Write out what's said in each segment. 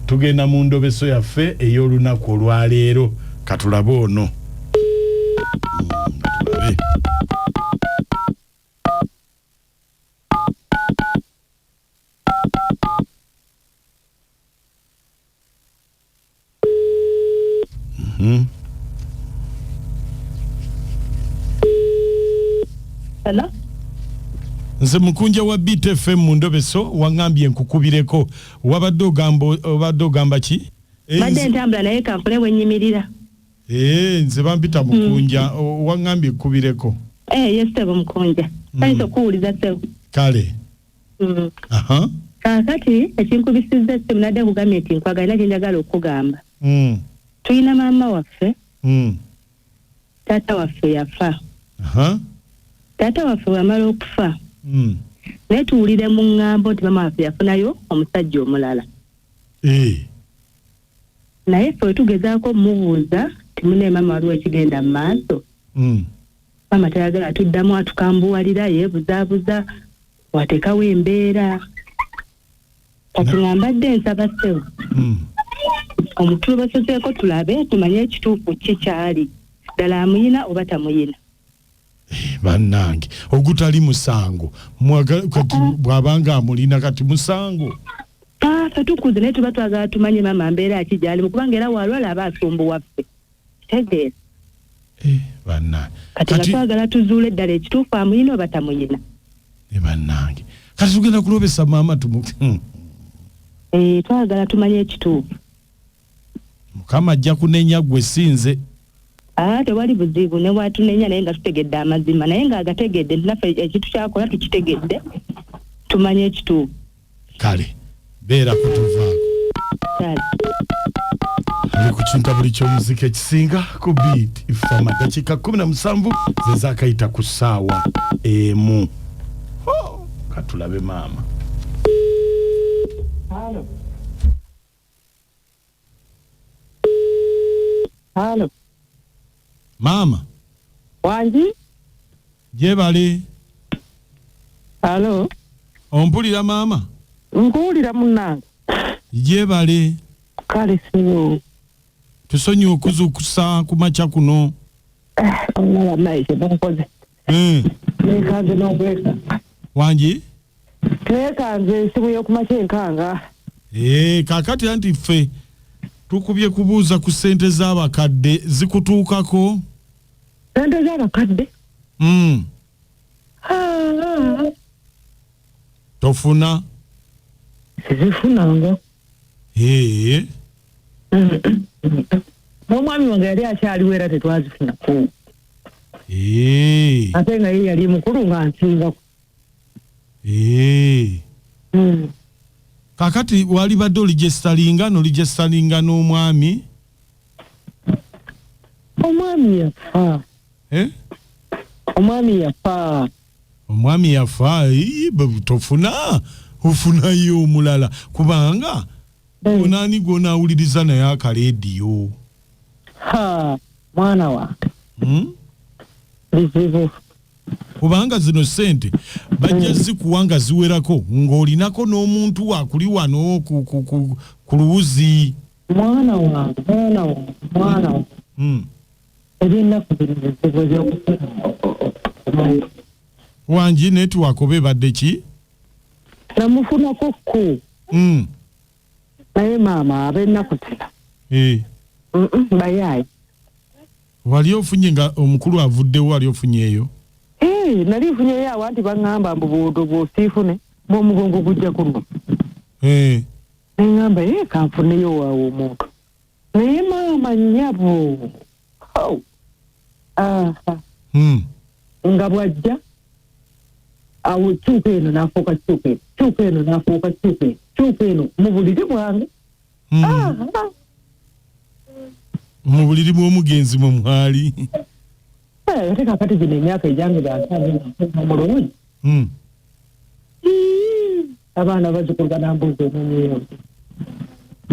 tugenda mu ndobeso yaffe ey'olunaku olwaleero katulabe ono. Katulabe. Hello? Nze mukunja wa BTFM mu ndobeso wangambye nkukubireko wabadde ogamba ki? Badde ntambula naye kanfune bwe nnyimirira. Nze bampita mukunja wangambye nkukubireko. Yes sebo mukunja. Kayinza okuwuliza sebo. Kale. Aha. Kakati ekinkubisizza sebo nadde kugambye nti nkwagala kye njagala okugamba. Tuyina maama waffe. Taata waffe yafa. Aha. Taata waffe wamala okufa. Naye tuwulire mu ŋŋambo nti maama waffe yafunayo omusajja omulala. Naye ffe tugezaako mubuuza timune maama waliwo ekigenda mu maaso. Maama tayagala tuddamu atukambuwalira yeebuzaabuza wateekawo embeera. Kati ngambadde nsaba ssewo. Omukulu basozeeko tulabe tumanye ekituufu kikyali. Ddala amuyina oba tamuyina. Bannange ogutali musango kati bwabanga amulina kati musango. Ffe tukuze naye tuba twagala tumanye maama mbeera akijali mukubanga era walwala aba asumbu waffe. Tegeera. Bannange kati twagala tuzuule eddala ekituufu amuyina oba tamuyina. Bannange kati tugenda kulobesa maama twagala tumanye ekituufu. Mukama ajja kunenya gwe sinze. Tewali buzibu ne watunenya naye nga tutegedde amazima naye nga agategedde naffe ekintu kyakola tukitegedde tumanye ekituufu. Kale beera kutuvaako. Ali kukinta buli ky'omuzika ekisinga ku beat ifama dakika 17 ze zaakayita ku ssaawa emu. Katulabe maama. Halo. Mama. Wanji? Jebale. Halo. Ompulira mama? Nkuwulira munnange. Jebale. Kale siyo. Tusonyi okuzukusa ku makya kuno. Omulala naye bankoze. Nekanze n'obweka. Wanji? Nekanze simu y'okumakya enkanga. Kakati anti ffe tukubye kubuuza ku ssente z'abakadde zikutuukako? Ssente z'abakadde? Tofuna? Sizifunanga. N'omwami wange yali akyaliwo era tetwazifunako. Ate nga ye yali mukulu nga nsingako. Kakati wali badde oligestalinga n'omwami? Omwami yafa. Omwami yafa. Omwami yafa, tofuna ofunayo omulala kubanga onaani gw'onaawuliriza naye akaleediyo. Mwana wange. Bizibu. Kubanga zino ssente bajja zikuwanga ziwerako ng'olinako n'omuntu wakuli wano ku luwuzi. Mwana wange. Ebyennaku bino bizibu ebyokufuna. Wanji netiwaako beebadde ki? Namufunako ku. Naye maama ab'ennaku zino. Bayaayi. Wali ofunye nga omukulu avuddewo wali ofunyeeyo? Nali nfunyeyo awo anti baŋŋamba mbu bw'osiifune Omugongo gujja kulwa. Ne ŋŋamba kanfuneyo waawo omuntu. Naye maama nnyabo. Nga bw'ajja awo cuuka eno n'afuuka cuuka eno n'afuuka cuuka eno mu buliri bwange. Mu buliri bw'omugenzi mwe mwali? Ate kakati gino emyaka egyange mulungi. Abaana bazikulwa nambuuza omunyeyo.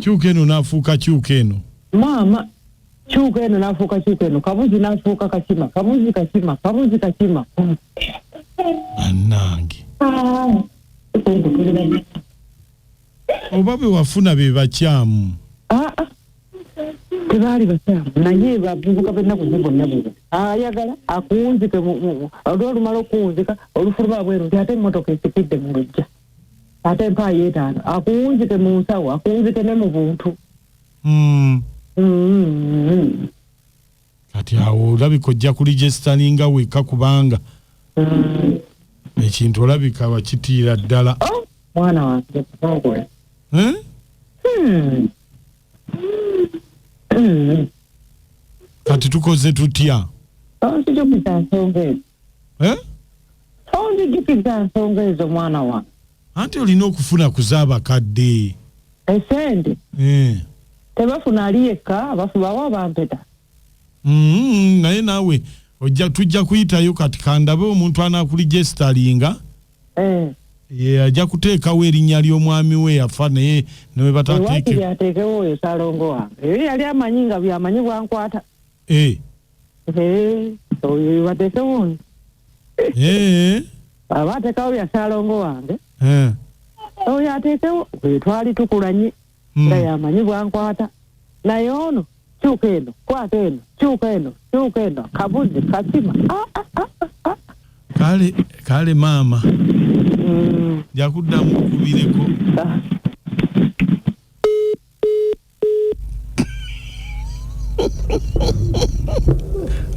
Cuuka eno n'afuuka cuuka eno? Maama cuuka eno n'afuuka cuuka eno. Kabuzi n'afuuka Kakima. Kabuzi Kakima. Annange. Obabe wafuna be bakyamu. Tebali bakyamu naye bavubuka bena kuzibonna bwe. Ayagala akunzike olumalo kunzika olufuluma bweru ate emmotoka esikidde mu lujja. Ate mpa yetaano akunzike mu nsawo akunzike ne mu buntu. Kati awo olabika ojja kuligestalinga weka kubanga ekintu olabika wakitiira ddala. Mwana wange kubangola. Kati tukoze tutya? Onzijukiriza nsonga ezo. Onzijukiriza nsonga ezo mwana wange. Ate olina okufuna kuzaabakadde. Esente? Tebafuna ali yekka bafubawo abampeta. Naye naawe tujja kuyitayo kati kandabe omuntu anaakuligestalinga. Ajja kuteekawo erinnya ly'omwami we yafa naye newe batateeke. Waakiri ateekewo oyo Salongo wange. Yali amanyi nga byamanyi bwankwata. Oyo bateekewo. Aba ateekawo bya Salongo wange. Oyo ateekewo. Twali tukulanye. Nga yamanyi bwankwata. Naye ono kyuka eno, kwata eno, kyuka eno, Kabuzi, Kasima. Kale maama. Jakuddamu kubireko.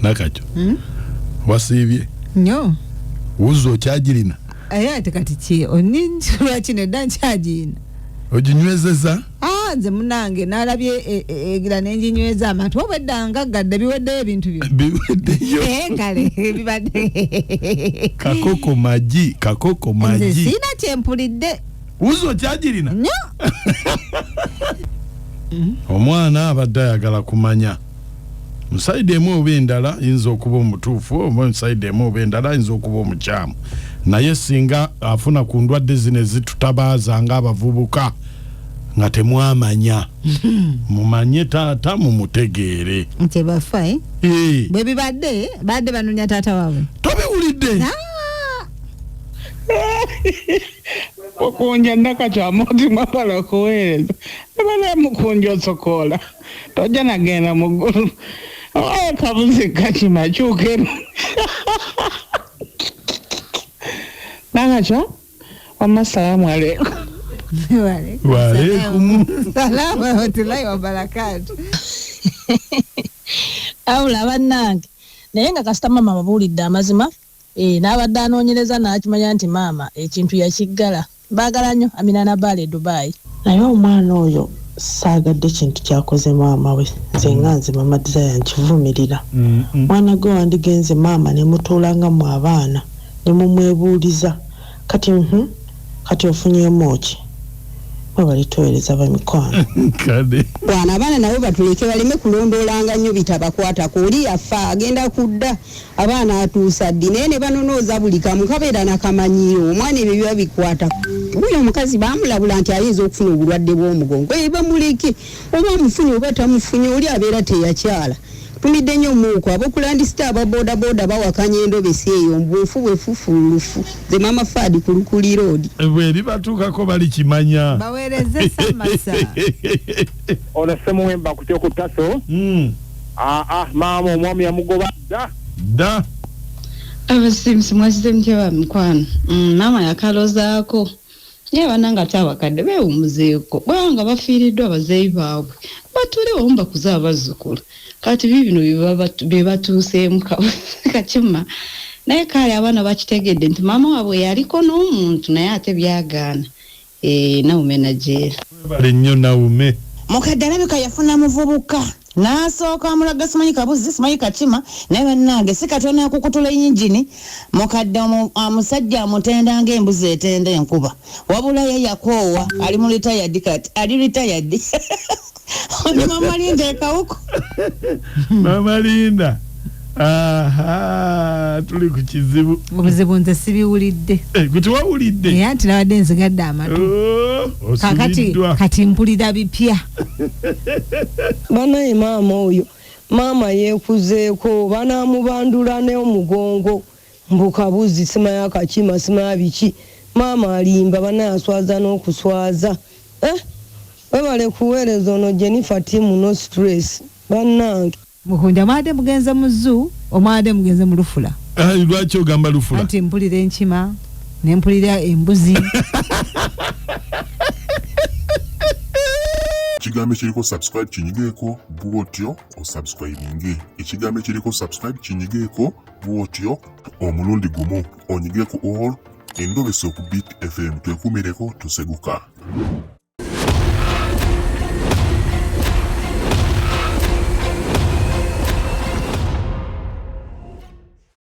Nakacho. Wasiibye. Nnyo. Wuzo kyagirina. Ate kati ki oninjula kino edda nkyagirina. Oginywezeza? Nze munange nalabye egira nenjinyweza amatu obweddanga gadde biweddeyo ebintu byo. Biweddeyo. Kale bibadde. Kakoko maji. Nze sina kyempulidde. Wuzo kyagirina? Nnyo. Omwana abadde ayagala kumanya. Musaide emu oba endala yinza okuba omutuufu oba musaide emu oba endala yinza okuba omukyamu. Naye singa afuna ku ndwadde zino ezitutabaaza ng'abavubuka nga temwamanya mumanye taata mumutegeere nti bafa bwe bibadde badde banonya taata waabwe tobiwulidde okunja Nakakiima mwapala okuweereza ebale mukunja osokola tojja nagenda muggulu Kabuzi Kakima kyukero Nakakiima Assalamu alaikum. Wa alaikum. Salamu warahmatullahi wabarakatuh. Awula bannange naye nga kasita mama babuulidde amazima n'abadde anoonyereza n'akimanya nti maama ekintu yakiggala baagala nnyo Amina Nabale Dubai. Naye omwana oyo saagadde kintu kyakoze maama we nze nga nzima Desire nkivumirira. Mwana gwe wandigenze maama ne mutuulanga mu abaana ne mumwebuuliza kati ofunyeemu ki bwe balitowereza bamikwano kade wana abaana nabo batuleke baleme kulondoolanga nnyo bitabakwata oli yafa agenda kudda abaana atuusa ddi naye ne banonooza buli kamu kabeera nakamanyiiro omwana ebyo biba bikwata buli omukazi baamulabula nti ayinza okufuna obulwadde bw'omugongo bamuleke oba omufunye oba tamufunye oli abeera teyakyala tumidde nnyo muuko abokulandisita ababoodaboda bawakanya Endobeso eyo mbufu bwefufulufu ze mama Fadi ku Lukuli Road bweri batuukako bali kimanya baweereze samasa ono Semuwemba kutyo ku Taso maama omwami yamugoba dda abasimusi mwasize mutya mukwano maama yakalozaako ye bananga kyabakadde beewumuzeeko bwanga bafiiriddwa abazeeyi baabwe batulewo mbakuza abazzukulu kati bibino bebatuuseemu Kakima naye kale abaana bakitegedde nti maama waabwe yaliko n'omuntu naye ate byagaana Naume najeera bale nnyo Naume mukadde alabika yafuna muvubuka n'asooka amulaga simanyi Kabuzi simanyi Kakima naye bannange si Katonda yakukutula yinjini mukadde omusajja amutendanga embuzi etenda enkuba wabula ye yakoowa ali mu litayadi kati ali litayadi Mama Linda ekawuko Mama Linda tuli ku kizibu obuzibu nze sibiwulidde kuti wawulidde anti nabadde nzigadde amatu kati mpulira bipya banaye maama oyo maama yeekuzeeko banamubandula ne Omugongo mbu Kabuzi simaya Kakima simaya biki maama alimba banaye aswaza n'okuswaza webale kuweereza ono Jennifer timu no stress bannange mukunja mwade mugenze mu zoo omwade mugenze mu lufula lwaki ogamba lufula anti mpulira enkima ne mpulira embuzi Ekigambo ekiriko subscribe kinyigeeko bwotyo osubscribinge. Ekigambo ekiriko subscribe kinyigeeko bwotyo omulundi gumu onyigeeko all Endobeso ku Beat FM twekumireko tuseguka.